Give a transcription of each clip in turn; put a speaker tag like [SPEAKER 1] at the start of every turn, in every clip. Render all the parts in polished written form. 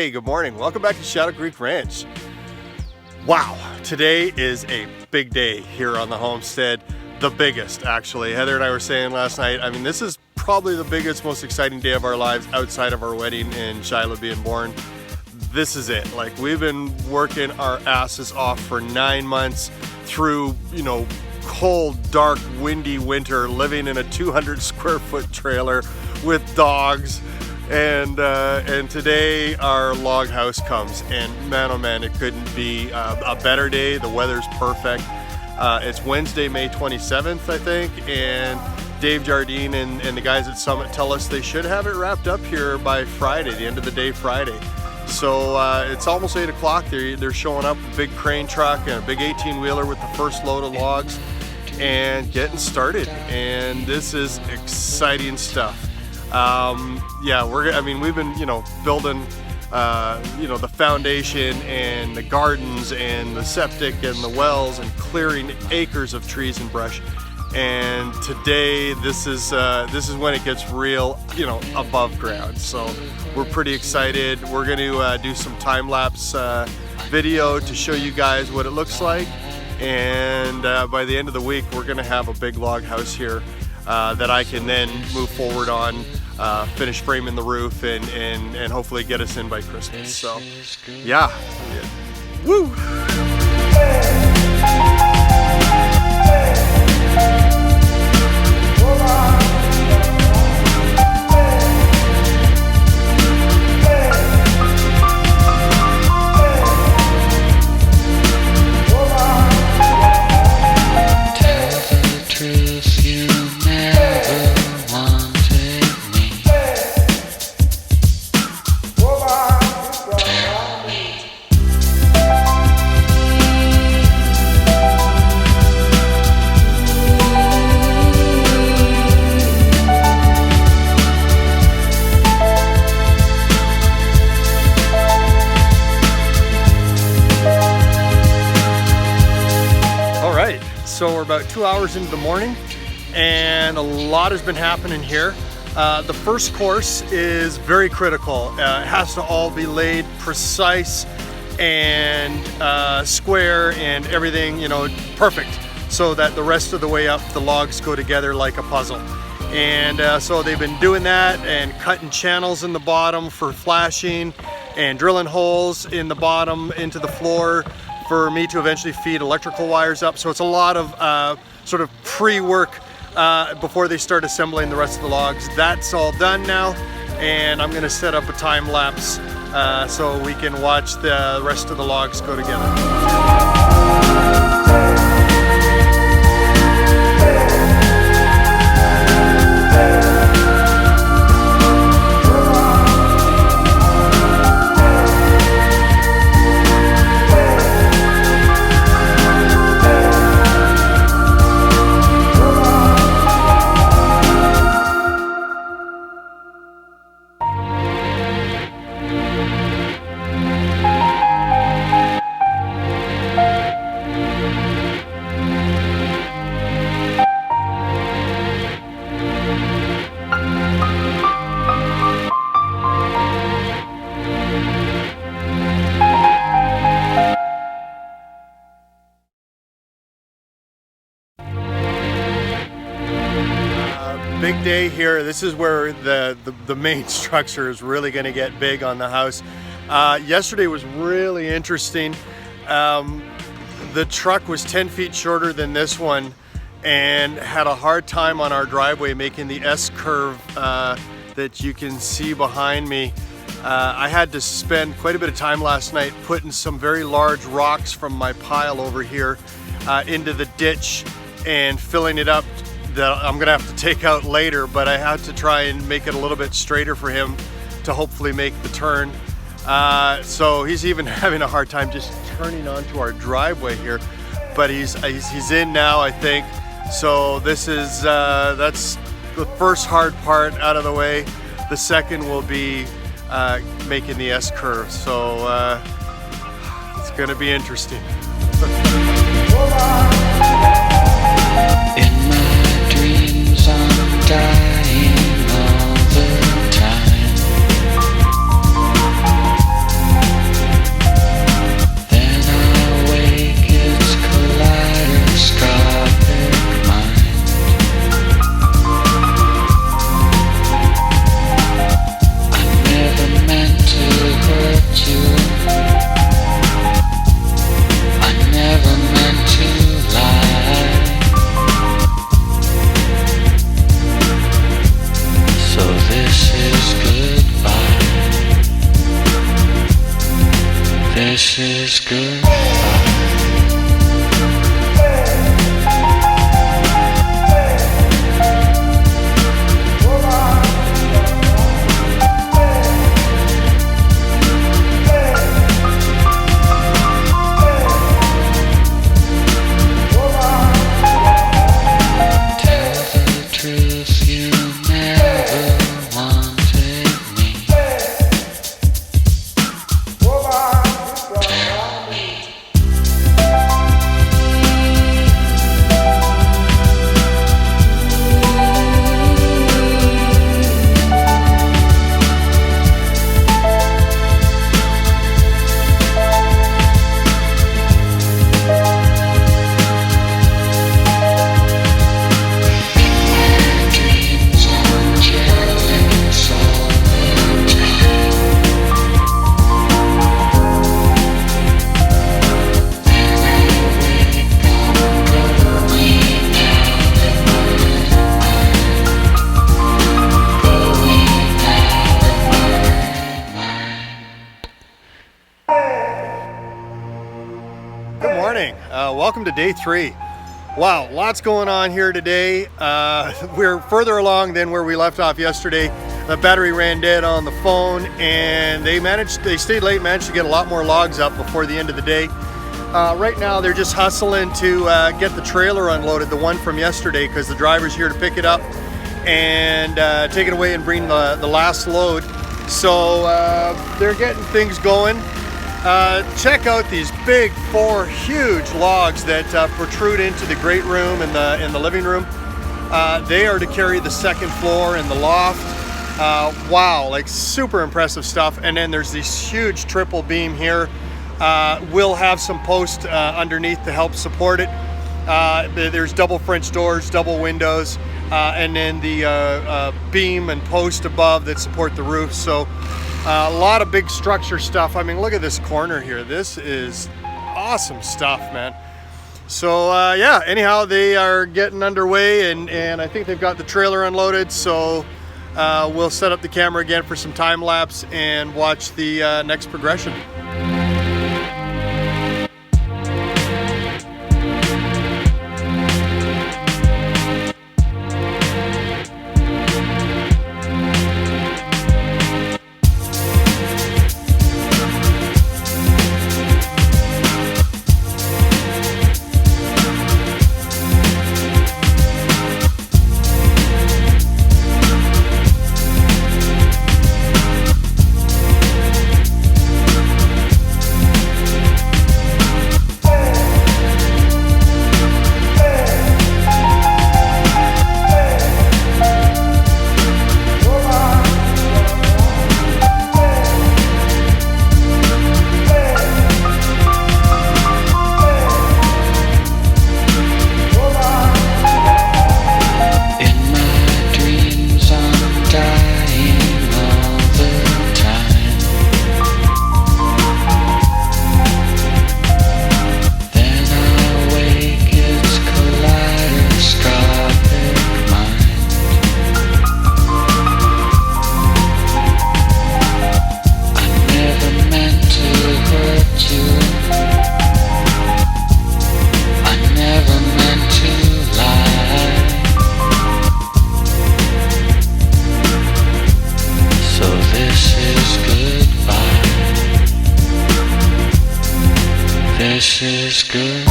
[SPEAKER 1] Hey, good morning. Welcome back to Shadow Creek Ranch. Wow, today is a big day here on the homestead. The biggest, actually. Heather and I were saying last night, I mean, this is probably the biggest, most exciting day of our lives outside of our wedding and Shiloh being born. This is it. Like, we've been working our asses off for 9 months through, cold, dark, windy winter, living in a 200 square foot trailer with dogs. And today our log house comes, and man, oh man, it couldn't be a better day. The weather's perfect. It's Wednesday, May 27th, I think, and Dave Jardine and the guys at Summit tell us they should have it wrapped up here by Friday, the end of the day Friday. So it's almost 8 o'clock. They're showing up with a big crane truck and a big 18-wheeler with the first load of logs and getting started. And this is exciting stuff. We've been, building, the foundation and the gardens and the septic and the wells and clearing acres of trees and brush. And today, this is when it gets real, above ground. So we're pretty excited. We're going to do some time-lapse video to show you guys what it looks like. And by the end of the week, we're going to have a big log house here that I can then move forward on, finish framing the roof and hopefully get us in by Christmas. So yeah. Woo! So we're about 2 hours into the morning and a lot has been happening here. The first course is very critical. It has to all be laid precise and square and everything, perfect, so that the rest of the way up the logs go together like a puzzle. And so they've been doing that and cutting channels in the bottom for flashing and drilling holes in the bottom into the floor for me to eventually feed electrical wires up. So it's a lot of sort of pre-work before they start assembling the rest of the logs. That's all done now, and I'm gonna set up a time lapse so we can watch the rest of the logs go together. Big day here. This is where the main structure is really going to get big on the house. Yesterday was really interesting. The truck was 10 feet shorter than this one and had a hard time on our driveway making the S-curve that you can see behind me. I had to spend quite a bit of time last night putting some very large rocks from my pile over here into the ditch and filling it up, that I'm gonna have to take out later, but I had to try and make it a little bit straighter for him to hopefully make the turn. So he's even having a hard time just turning onto our driveway here, but he's in now, I think. So this is that's the first hard part out of the way. The second will be making the S-curve. So it's gonna be interesting.
[SPEAKER 2] In my dreams I'm dying all the time.
[SPEAKER 1] welcome to day 3. Wow, lots going on here today. We're further along than where we left off yesterday. The battery ran dead on the phone, and they stayed late, managed to get a lot more logs up before the end of the day. Right now they're just hustling to get the trailer unloaded, the one from yesterday, because the driver's here to pick it up and take it away and bring the last load. So they're getting things going. Check out these big 4 huge logs that protrude into the great room and in the living room. They are to carry the second floor and the loft. Wow, like super impressive stuff. And then there's this huge triple beam here. We'll have some posts underneath to help support it. There's double French doors, double windows, and then the beam and post above that support the roof. So a lot of big structure stuff. I mean, look at this corner here. This is awesome stuff, man. So yeah, anyhow, they are getting underway, and I think they've got the trailer unloaded. So we'll set up the camera again for some time lapse and watch the next progression.
[SPEAKER 2] This is good.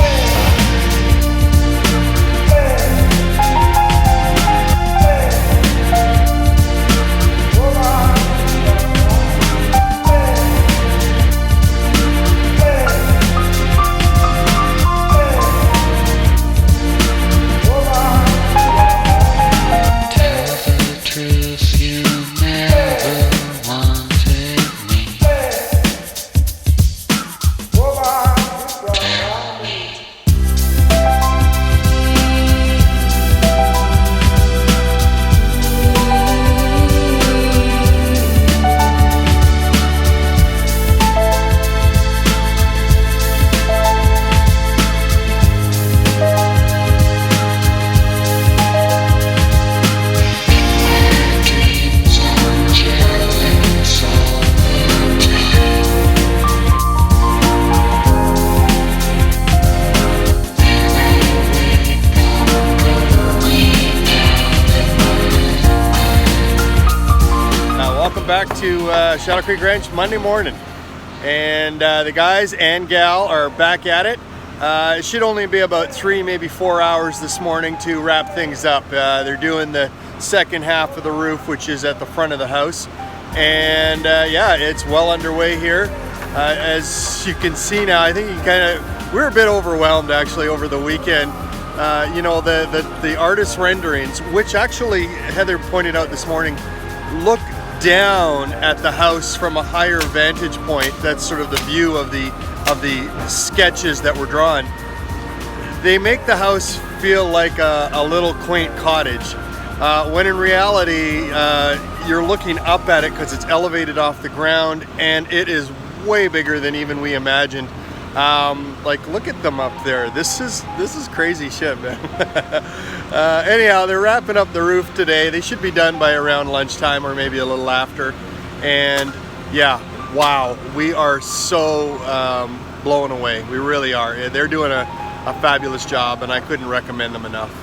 [SPEAKER 1] Back to Shadow Creek Ranch Monday morning, and the guys and gal are back at it. It should only be about 3, maybe 4 hours this morning to wrap things up. They're doing the second half of the roof, which is at the front of the house, and yeah, it's well underway here. As you can see now, I think we're a bit overwhelmed actually over the weekend. You know, the artist renderings, which actually Heather pointed out this morning, look down at the house from a higher vantage point. That's sort of the view of the sketches that were drawn. They make the house feel like a little quaint cottage, when in reality you're looking up at it because it's elevated off the ground, and it is way bigger than even we imagined. Like, look at them up there. This is crazy shit, man. Anyhow, they're wrapping up the roof today. They should be done by around lunchtime or maybe a little after. And yeah, wow, we are so blown away. We really are. They're doing a a fabulous job, and I couldn't recommend them enough.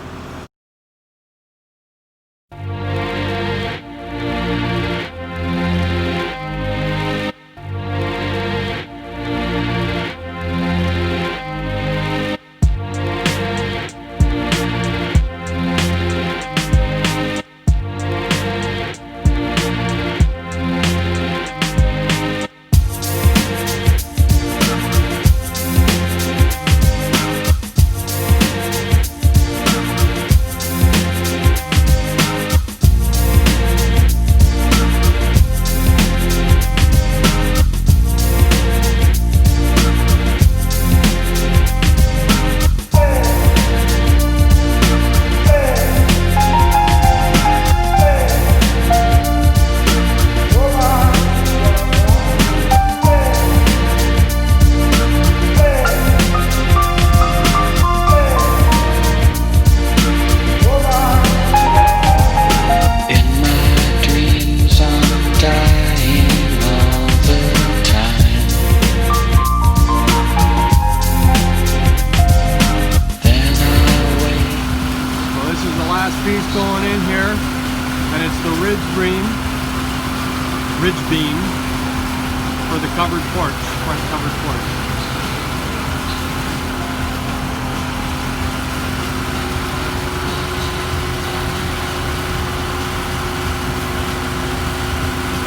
[SPEAKER 1] Piece going in here, and it's the ridge beam for the covered porch, front covered porch.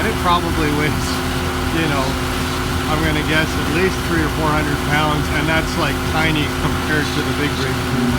[SPEAKER 1] And it probably weighs, you know, I'm gonna guess at least 300 or 400 pounds, and that's like tiny compared to the big ridge beam.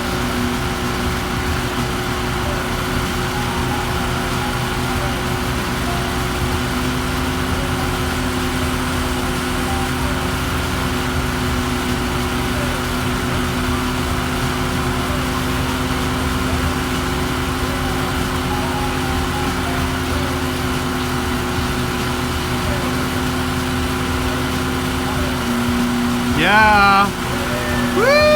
[SPEAKER 1] Yeah. Woo!